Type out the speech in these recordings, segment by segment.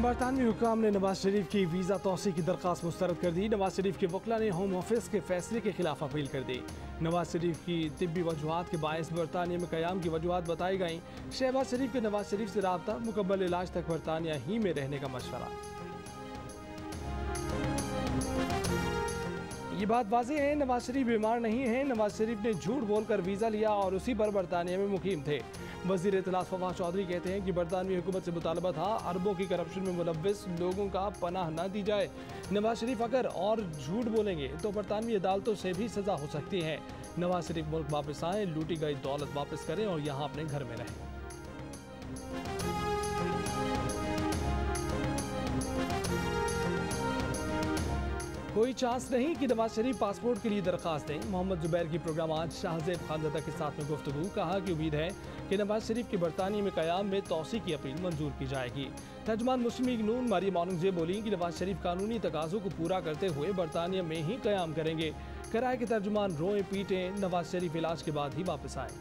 बरतानवी हुकाम ने नवाज शरीफ की वीज़ा तोसी की दरख्वास्त मुस्तरद कर दी। नवाज शरीफ के वकला ने होम ऑफिस के फैसले के खिलाफ अपील कर दी। नवाज शरीफ की तिब्बी वजूहात के बायस बरतानिया में क़याम की वजूहात बताई गई। शहबाज शरीफ के नवाज शरीफ से रब्ता, मुकम्मल इलाज तक बरतानिया ही में रहने का मशवरा। ये बात वाज़ेह है, नवाज शरीफ बीमार नहीं है। नवाज शरीफ ने झूठ बोलकर वीज़ा लिया और उसी पर बरतानिया में मुकीम थे। वज़ीर इत्तलात फवाद चौधरी कहते हैं कि बरतानवी हुकूमत से मुतालबा था अरबों की करप्शन में मुलव्वस लोगों का पनाह न दी जाए। नवाज शरीफ अगर और झूठ बोलेंगे तो बरतानवी अदालतों से भी सज़ा हो सकती है। नवाज शरीफ मुल्क वापस आएँ, लूटी गई दौलत वापस करें और यहाँ अपने घर में रहें। कोई चांस नहीं कि नवाज शरीफ पासपोर्ट के लिए दरख्वास्त दें। मोहम्मद जुबैर की प्रोग्राम आज शाहजेब खानज़दा के साथ में गुफ्तगू। कहा कि उम्मीद है कि नवाज शरीफ के बरतानिया में क़याम में तौसी की अपील मंजूर की जाएगी। तर्जुमान मुस्लिम लीग नून मरियम औरंगज़ेब बोली कि नवाज शरीफ कानूनी तकाज़ों को पूरा करते हुए बरतानिया में ही क़याम करेंगे। कराए के तर्जुमान रोएं पीटें, नवाज शरीफ इलाज के बाद ही वापस आए।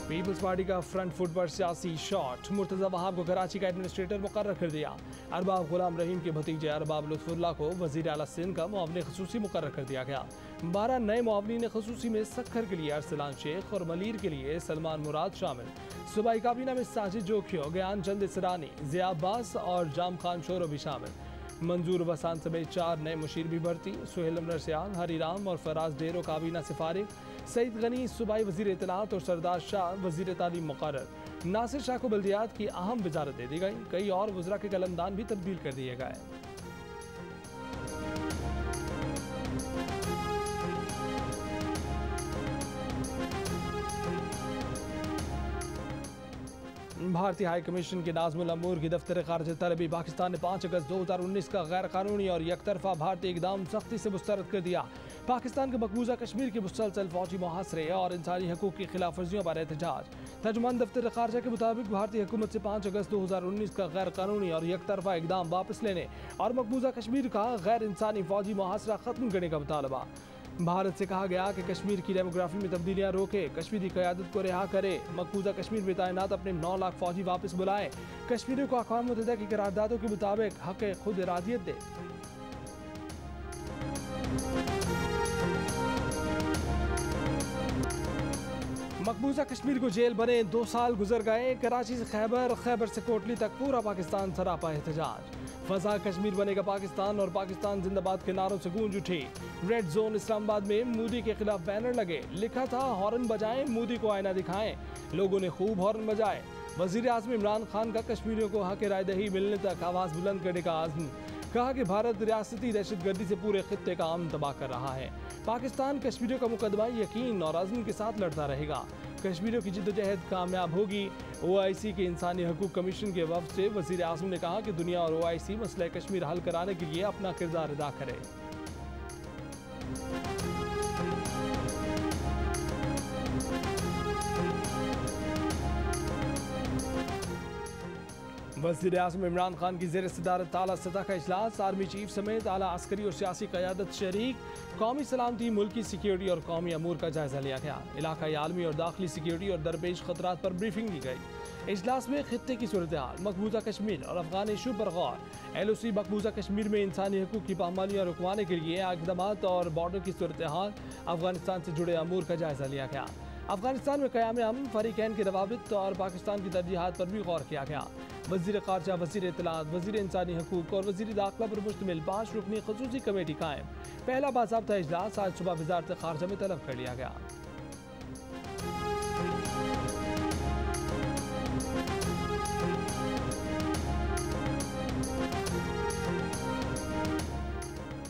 पीपल्स पार्टी का फ्रंट फुट पर सियासी शॉट। मुर्तज़ा वहाब को कराची का एडमिनिस्ट्रेटर मुकर्रर कर दिया। अरबाब गुलाम रहीम के भतीजे अरबाब लुत्फुल्लाह को वज़ीर आला सिंध का मुआविन ख़ुसूसी मुकर्रर कर दिया गया। 12 नए मुआविन ख़ुसूसी में सखर के लिए अरसलान शेख और मलीर के लिए सलमान मुराद शामिल। सूबाई काबीना में साजिद जोखियो, ज्ञान चंद इसरानी, ज़िया अब्बास और जाम खान शोरो भी शामिल। मंजूर वसान समेत 4 नए मुशीर भी भर्ती। सुहेल नरसियाल, हरीराम और फराज डेरो काबीना से फारिग। सईद गनी सूबाई वज़ीर इत्तलात और सरदार शाह वज़ीर तालीम मुक़र्रर। नासिर शाह को बल्दियात की अहम वज़ारत दे दी गई। कई और वज़रा के कलमदान भी तब्दील कर दिए गए। भारतीय हाई कमीशन के नाज़मुल अमूर की दफ्तर खारिजा तलबी पाकिस्तान ने 5 अगस्त 2019 का गैर कानूनी और यकतरफा भारतीय इक़दाम सख्ती से मुस्तरद कर दिया। पाकिस्तान के मकबूजा कश्मीर के मुसलसल फौजी मुहासरे और इंसानी हकूक़ की खिलाफ वर्जियों पर एहतजाज। तर्जुमान दफ्तर खारिजा के मुताबिक भारतीय हुकूमत से 5 अगस्त 2019 का गैर कानूनी और यकतरफा इक़दाम वापस लेने और मकबूजा कश्मीर का गैर इंसानी फौजी मुहासरा ख़त्म करने का मुतालबा। भारत से कहा गया कि कश्मीर की डेमोग्राफी में तब्दीलियां रोके, कश्मीरी क़यादत को रिहा करे, मकबूजा कश्मीर में तैनात अपने 9 लाख फौजी वापस बुलाएं, कश्मीरियों को अक़वाम मुत्तहिदा की करारदादों के मुताबिक हक़ खुद इरादियत दे। मकबूजा कश्मीर को जेल बने 2 साल गुजर गए। कराची से खैबर, खैबर से कोटली तक पूरा पाकिस्तान सरापा एहतजाज। फजा कश्मीर बनेगा पाकिस्तान और पाकिस्तान जिंदाबाद के नारों से गूंज उठी। रेड जोन इस्लामाबाद में मोदी के खिलाफ बैनर लगे, लिखा था हॉर्न बजाएं, मोदी को आईना दिखाएं। लोगों ने खूब हॉर्न बजाए। वजीर आज़म इमरान खान का कश्मीरियों को हक राय दही मिलने तक आवाज़ बुलंद करने का आज़म। कहा कि भारत रियासती दहशतगर्दी से पूरे खित्ते का अमन तबाह कर रहा है। पाकिस्तान कश्मीरियों का मुकदमा यकीन और अज़्म के साथ लड़ता रहेगा। कश्मीरियों की जिद्दोजहद कामयाब होगी। OIC के इंसानी हकूक़ कमीशन के वफ़द से वज़ीर आज़म ने कहा कि दुनिया और OIC मसला कश्मीर हल कराने के लिए अपना किरदार अदा करे। वज़ीर आज़म इमरान खान की ज़ेर सदारत आला सतह का इजलास। आर्मी चीफ समेत आला अस्करी और सियासी क़यादत शरीक। कौमी सलामती, मुल्की सिक्योरिटी और कौमी अमूर का जायजा लिया गया। इलाकाई आलमी और दाखिली सिक्योरिटी और दरपेश खतरात पर ब्रीफिंग दी गई। इजलास में खित्ते की सूरत हाल, मकबूजा कश्मीर और अफगान इशू पर गौर। LOC मकबूजा कश्मीर में इंसानी हकूक़ की पामालियाँ रुकवाने के लिए इक़दामात और बॉर्डर की सूरत हाल, अफगानिस्तान से जुड़े अमूर का जायजा लिया गया। अफगानिस्तान में क़याम अमन, फरीक़ैन के रवाबित और पाकिस्तान की तरजीहात पर भी गौर किया गया। वज़ीर ख़ारिजा, वज़ीर इत्तलात, वज़ीर इंसानी हकूक़ और वज़ीर दाखिला पर मुश्तमिल 5 रुकनी ख़ुसूसी कमेटी कायम। पहला बाज़ाब्ता इजलास आज सुबह वज़ारत ख़ारिजा में तलब कर लिया गया।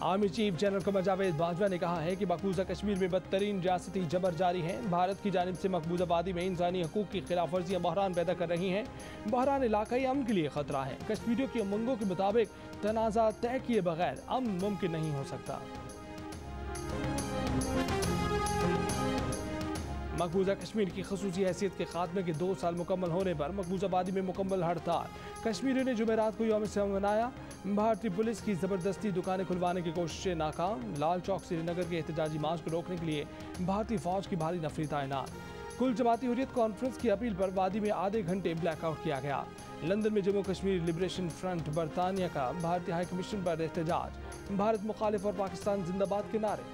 Army chief general Qamar Javed Bajwa ने कहा है कि मकबूजा कश्मीर में बदतरीन रियासती जबर जारी है। भारत की जानिब से मकबूजा वादी में इंसानी हकूक़ की खिलाफ वर्जियाँ बहरान पैदा कर रही हैं। बहरान इलाकाई अमन के लिए खतरा है। कश्मीरियों की उमंगों के मुताबिक तनाज़ा तय किए बगैर अमन मुमकिन नहीं हो सकता। मकबूजा कश्मीर की खसूसी हैसियत के खात्मे के 2 साल मुकम्मल होने पर मकबूजा वादी में मुकम्मल हड़ताल। कश्मीरियों ने जुमेरात को यौम सियाम मनाया। भारतीय पुलिस की ज़बरदस्ती दुकानें खुलवाने की कोशिशें नाकाम। लाल चौक श्रीनगर के एहतजाजी मार्च को रोकने के लिए भारतीय फौज की भारी नफरी तैनात। कुल जमाती हुर्रियत कॉन्फ्रेंस की अपील पर वादी में आधे घंटे ब्लैकआउट किया गया। लंदन में जम्मू कश्मीर लिबरेशन फ्रंट बरतानिया का भारतीय हाई कमीशन पर एहतजाज। भारत मुखालिफ और पाकिस्तान जिंदाबाद के नारे।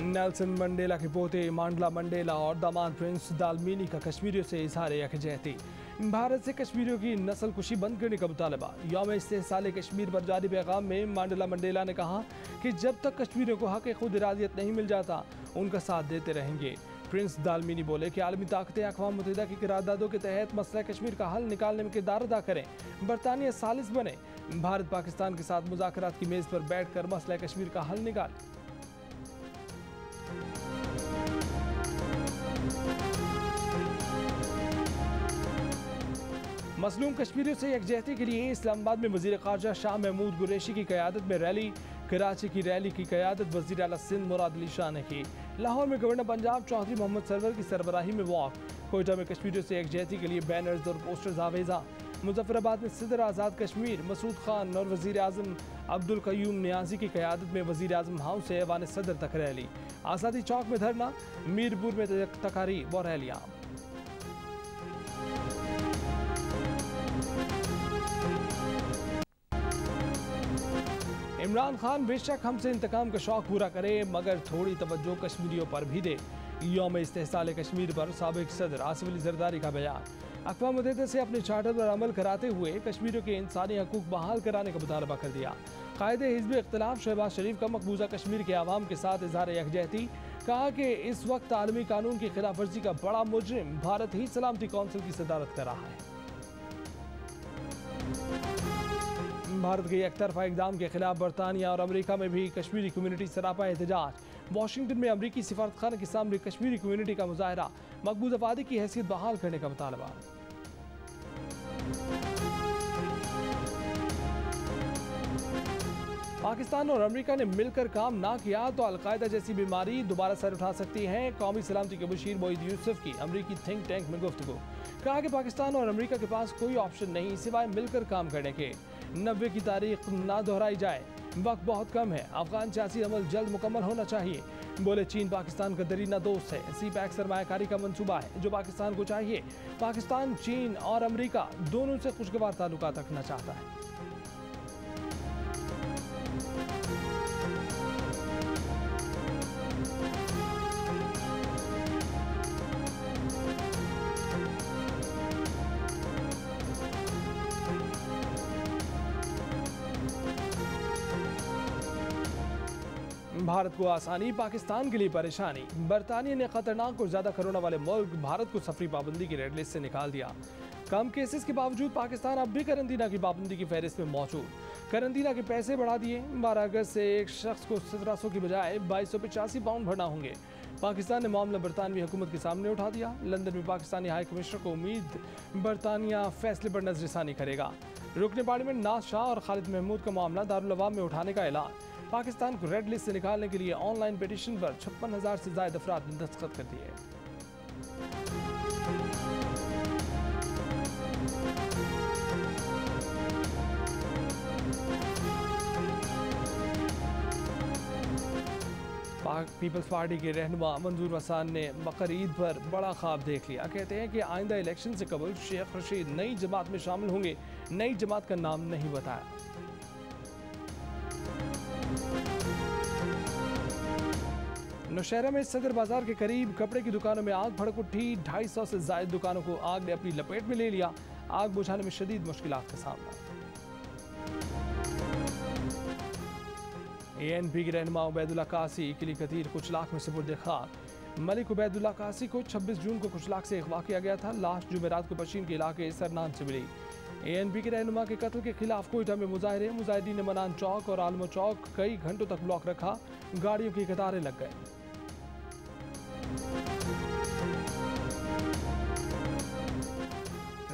नेल्सन मंडेला के पोते मांडला मंडेला और दामाद प्रिंस दालमीनी का कश्मीरियों से इजहार यकजहती। भारत से कश्मीरियों की नस्ल कुशी बंद करने का मुतालबा। यौम इस्तेहसाल कश्मीर पर जारी पैगाम में मांडला मंडेला ने कहा कि जब तक कश्मीरियों को हक खुद इरादियत नहीं मिल जाता उनका साथ देते रहेंगे। प्रिंस दालमीनी बोले कि आलमी ताकतें अक़वाम मुत्तहिदा की करारदादों के तहत मसला कश्मीर का हल निकालने में किरदार अदा करें। बरतानिया सालिस बने। भारत पाकिस्तान के साथ मुज़ाकरात की मेज़ पर बैठ कर मसला कश्मीर का हल निकाले। मसलूम कश्मीरियों से यकजहती के लिए इस्लामाबाद में वज़ीर ख़ारजा शाह महमूद कुरैशी की क़यादत में रैली। कराची की रैली की क़यादत वज़ीर आला सिंध मुराद अली शाह ने की। लाहौर में गवर्नर पंजाब चौधरी मोहम्मद सरवर की सरबराही में वॉक। कोयटा में कश्मीरियों से यकजहती के लिए बैनर्स और पोस्टर्स आवेजा। मुजफ्फराबाद में सदर आज़ाद कश्मीर मसूद खान और वज़ीर आज़म अब्दुल क़य्यूम नियाज़ी की क़यादत में वज़ीर आज़म हाउस से ऐवान सदर तक रैली। आज़ादी चौक में धरना। मीरपुर में तकारीब और रैलियाँ। इमरान खान बेशक हमसे इंतकाम का शौक पूरा करे मगर थोड़ी तवज्जो कश्मीरियों पर भी दे। यौम इस्तेहसाल कश्मीर पर साबिक सदर आसिफ अली जरदारी का बयान। अक़वाम मुत्तहिदा से अपने चार्टर पर अमल कराते हुए कश्मीरियों के इंसानी हकूक़ बहाल कराने का मुतालबा कर दिया। कायदे हिज़्ब इख्तिलाफ शहबाज शरीफ का मकबूजा कश्मीर के आवाम के साथ इज़हार यकजहती। कहा कि इस वक्त आलमी कानून की खिलाफ वर्जी का बड़ा मुजरिम भारत ही सलामती कौंसिल की सदारत कर रहा है। भारत के एकतरफा इक़दाम के खिलाफ बरतानिया और अमेरिका में भी कश्मीरी कम्यूनिटी सरापा एहतजाज। वाशिंगटन में अमरीकी सिफारतखाना के सामने कश्मीरी कम्यूनिटी का मुजाहरा। मकबूजा वादी की हैसियत बहाल करने का मुतालबा। पाकिस्तान और अमेरिका ने मिलकर काम ना किया तो अलकायदा जैसी बीमारी दोबारा सर उठा सकती है। कौमी सलामती के मुशीर मोईद यूसुफ की अमरीकी थिंक टैंक में गुफ्तगू। कहा कि पाकिस्तान और अमेरिका के पास कोई ऑप्शन नहीं सिवाय मिलकर काम करने के। 90 की तारीख ना दोहराई जाए, वक्त बहुत कम है। अफगान सियासी अमल जल्द मुकम्मल होना चाहिए। बोले चीन पाकिस्तान का दरीना दोस्त है। सी पैक सरमायाकारी का मंसूबा है जो पाकिस्तान को चाहिए। पाकिस्तान चीन और अमेरिका दोनों से खुशगवार ताल्लुकात रखना चाहता है। भारत को आसानी, पाकिस्तान के लिए परेशानी। बरतानिया ने खतरनाक और ज्यादा कोरोना वाले मुल्क भारत को सफरी पाबंदी की रेड लिस्ट से निकाल दिया। कम केसेस के बावजूद पाकिस्तान अब भी करंतना की पाबंदी की फहरिस्त में मौजूद। करंतना के पैसे बढ़ा दिए। 12 अगस्त से एक शख्स को 1700 की बजाय 2285 पाउंड भरना होंगे। पाकिस्तान ने मामला बरतानवी हुकूमत के सामने उठा दिया। लंदन में पाकिस्तानी हाई कमिश्नर को उम्मीद बरतानिया फैसले पर नजरसानी करेगा। रुकने पार्लियामेंट नाज शाह और खालिद महमूद का मामला दारुल अवाम में उठाने का ऐलान। पाकिस्तान को रेड लिस्ट से निकालने के लिए ऑनलाइन पिटीशन पर 56,000 से ज्यादा अफराद ने दस्तखत कर दिए। पीपल्स पार्टी के रहनुमा मंजूर वसान ने बकर ईद पर बड़ा ख्वाब देख लिया। कहते हैं कि आइंदा इलेक्शन से कबल शेख रशीद नई जमात में शामिल होंगे। नई जमात का नाम नहीं बताया। नौशहरा में सदर बाजार के करीब कपड़े की दुकानों में आग भड़क उठी। 250 से ज्यादा दुकानों को आग ने अपनी लपेट में ले लिया। आग बुझाने में शदीद मुश्किलात का सामना। ANP के रहनुमा उबैदुल्ला कासी किली कतीर कुचलाक में सुपुर्द खाक। मलिक उबैदुल्ला कासी को 26 जून को कुचलाक से अगवा किया गया था। लाश जुमेरात को पश्चिम के इलाके सरनान से मिली। ANP के रहनुमा के कत्ल के खिलाफ कोयटा में मुजाहरे। मुजाहिदीन ने मनान चौक और आलमो चौक कई घंटों तक ब्लॉक रखा। गाड़ियों की कतारें लग गए।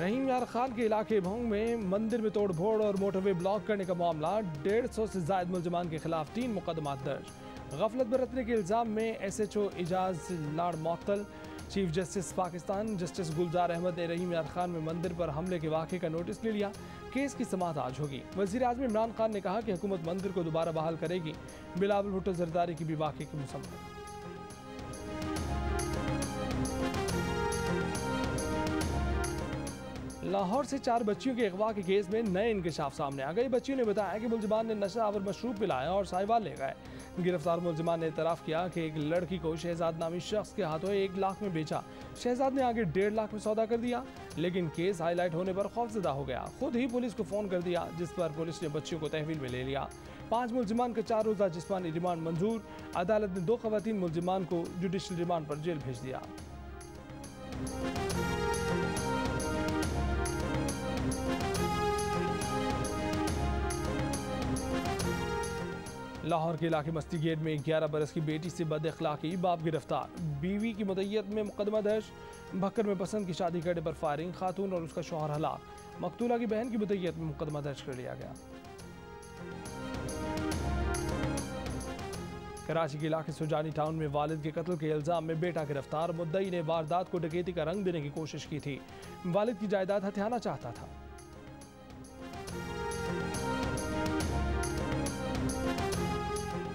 रहीम यार खान के इलाके भोंग में मंदिर में तोड़ फोड़ और मोटरवे ब्लॉक करने का मामला, 150 से ज्यादा मुलजमान के खिलाफ 3 मुकदमा दर्ज। गफलत बरतने के इल्जाम में SHO इजाज लाड़ मअतल। चीफ जस्टिस पाकिस्तान जस्टिस गुलजार अहमद ने रहीम यार खान में मंदिर पर हमले के वाक़े का नोटिस ले लिया। केस की समाअत आज होगी। वज़ीर आज़म इमरान खान ने कहा कि हुकूमत मंदिर को दोबारा बहाल करेगी। बिलावल भुट्टो जरदारी की भी वाक़े की मुसम्मत। लाहौर से 4 बच्चियों के अगवा के केस में नए इंकशाफ सामने आ गए। बच्चियों ने बताया कि मुलजमान ने नशा और मशरूब पिलाया और साहिवाल ले गए। गिरफ्तार मुलजमान ने इतराफ़ किया कि एक लड़की को शहजाद नामी शख्स के हाथों 1 लाख में बेचा। शहजाद ने आगे 1.5 लाख में सौदा कर दिया, लेकिन केस हाईलाइट होने पर खौफजदा हो गया। खुद ही पुलिस को फ़ोन कर दिया, जिस पर पुलिस ने बच्चियों को तहवील में ले लिया। 5 मुलजमान का 4 रोज़ा जिस्मानी रिमांड मंजूर। अदालत ने 2 ख़वातीन मुलजमान को जुडिशल रिमांड पर जेल भेज दिया। लाहौर के इलाके मस्ती गेट में 11 बरस की बेटी से बद अखलाकी, बाप गिरफ्तार। बीवी की मुद्दत में मुकदमा दर्ज। भक्कर में पसंद की शादी करने पर फायरिंग, खातून और उसका शौहर हलाक। मकतूला की बहन की मुद्दत में मुकदमा दर्ज कर लिया गया। कराची के इलाके सुजानी टाउन में वालिद के कत्ल के इल्जाम में बेटा गिरफ्तार। मुद्दई ने वारदात को डकैती का रंग देने की कोशिश की थी। वालिद की जायदाद हथियाना चाहता था।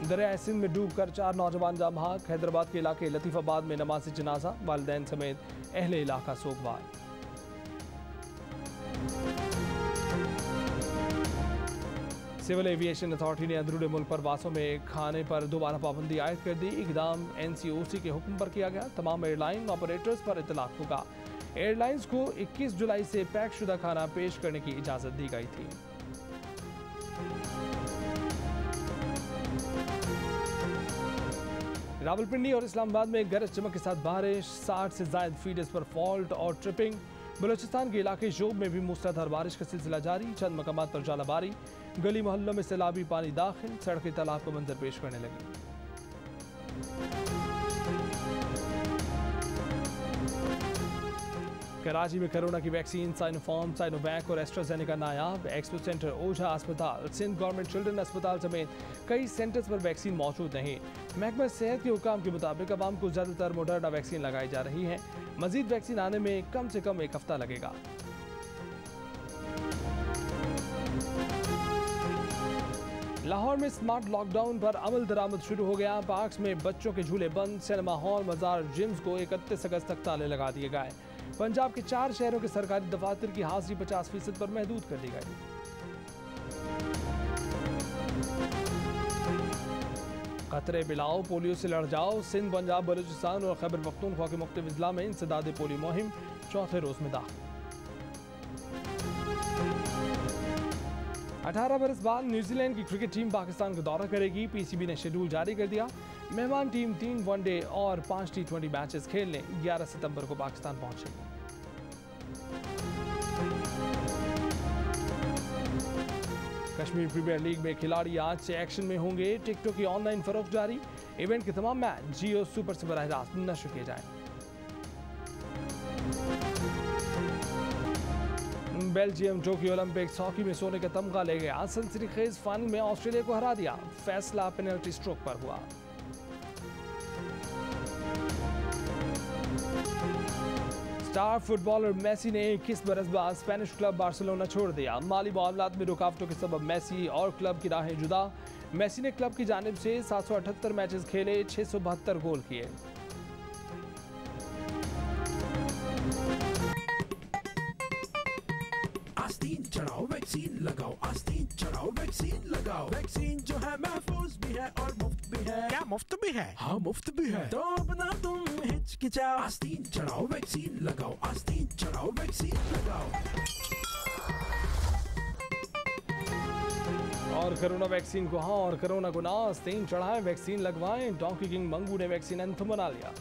दरिया सिंध में डूबकर 4 नौजवान जाँ बहक। हैदराबाद के इलाके लतीफ़ाबाद में नमाज़ जनाजा, वालिदैन समेत अहले इलाका सोगवार। सिविल एविएशन अथॉरिटी ने अंदरूनी मुल्क परवासों में खाने पर दोबारा पाबंदी आयद कर दी। इकदाम NCOC के हुक्म पर किया गया। तमाम एयरलाइन ऑपरेटर्स पर इतलाक होगा। एयरलाइंस को 21 जुलाई से पैक शुदा खाना पेश करने की इजाज़त दी गई थी। रावलपिंडी और इस्लामाबाद में गरज चमक के साथ बारिश, 60 से ज्यादा फीडर्स पर फॉल्ट और ट्रिपिंग। बलूचिस्तान के इलाके शोब में भी मूसलाधार बारिश का सिलसिला जारी। चंद मकामात पर जालाबारी, गली मोहल्लों में सैलाबी पानी दाखिल, सड़कें तालाब को मंजर पेश करने लगी। कराची में कोरोना की वैक्सीन साइनोफार्म, साइनोवैक और एस्ट्राजेनेका नायाब। एक्सपो सेंटर, ओझा अस्पताल, सिंध गवर्नमेंट चिल्ड्रन अस्पताल समेत कई सेंटर्स पर वैक्सीन मौजूद नहीं। महकमा सेहत के हुकाम के मुताबिक अवाम को ज़्यादातर मोडर्ना वैक्सीन लगाई जा रही है। मजीद वैक्सीन आने में कम से कम 1 हफ्ता लगेगा। लाहौर में स्मार्ट लॉकडाउन पर अमल दरामद शुरू हो गया। पार्क्स में बच्चों के झूले बंद, सिनेमा हॉल, मजार, जिम्स को 31 अगस्त तक ताले लगा दिए गए। पंजाब के 4 शहरों के सरकारी दफातर की हाजिरी 50% पर महदूद कर दी गई। खतरे मिलाओ, पोलियो से लड़ जाओ। सिंध, पंजाब, बलूचिस्तान और खैबर पख्तूनख्वा के मुख्तलिफ अजला में इंसदाद पोलियो मुहिम 4थे रोज में दाखिल। 18 बरस बाद न्यूजीलैंड की क्रिकेट टीम पाकिस्तान का दौरा करेगी। PCB ने शेड्यूल जारी कर दिया। मेहमान टीम 3 वनडे और 5 T20 मैचेस खेलने 11 सितंबर को पाकिस्तान पहुंचेगी। कश्मीर प्रीमियर लीग में खिलाड़ी आज से एक्शन में होंगे। टिकटों की ऑनलाइन फरोख्त जारी। इवेंट के तमाम मैच जियो सुपर से बराह रास्त नश्र किए जाएंगे। बेल्जियम टोक्यो ओलंपिक्स हॉकी में सोने का तमगा ले गया। सनसनीखेज फाइनल में ऑस्ट्रेलिया को हरा दिया। फैसला पेनल्टी स्ट्रोक पर हुआ। स्टार फुटबॉलर मेसी ने 21 बरस बाद स्पेनिश क्लब बार्सिलोना छोड़ दिया। माली मामलात में रुकावटों के सबब मेसी और क्लब की राहें जुदा। मेसी ने क्लब की जानिब से 778 मैचेस खेले, 672 गोल किए। आस्तीन चढ़ाओ वैक्सीन लगाओ, आस्तीन चढ़ाओ वैक्सीन लगाओ। वैक्सीन जो है महफूज भी है और मुफ्त भी है। क्या मुफ्त भी है? हाँ मुफ्त भी है, तो अब ना तुम हिचकिचाओ। आस्तीन चढ़ाओ वैक्सीन लगाओ, आस्तीन चढ़ाओ वैक्सीन लगाओ। और कोरोना वैक्सीन को हाँ और कोरोना को ना, आस्तीन चढ़ाएं, वैक्सीन लगवाएं। डोंकी किंग मंगू ने वैक्सीन एंथम बना लिया।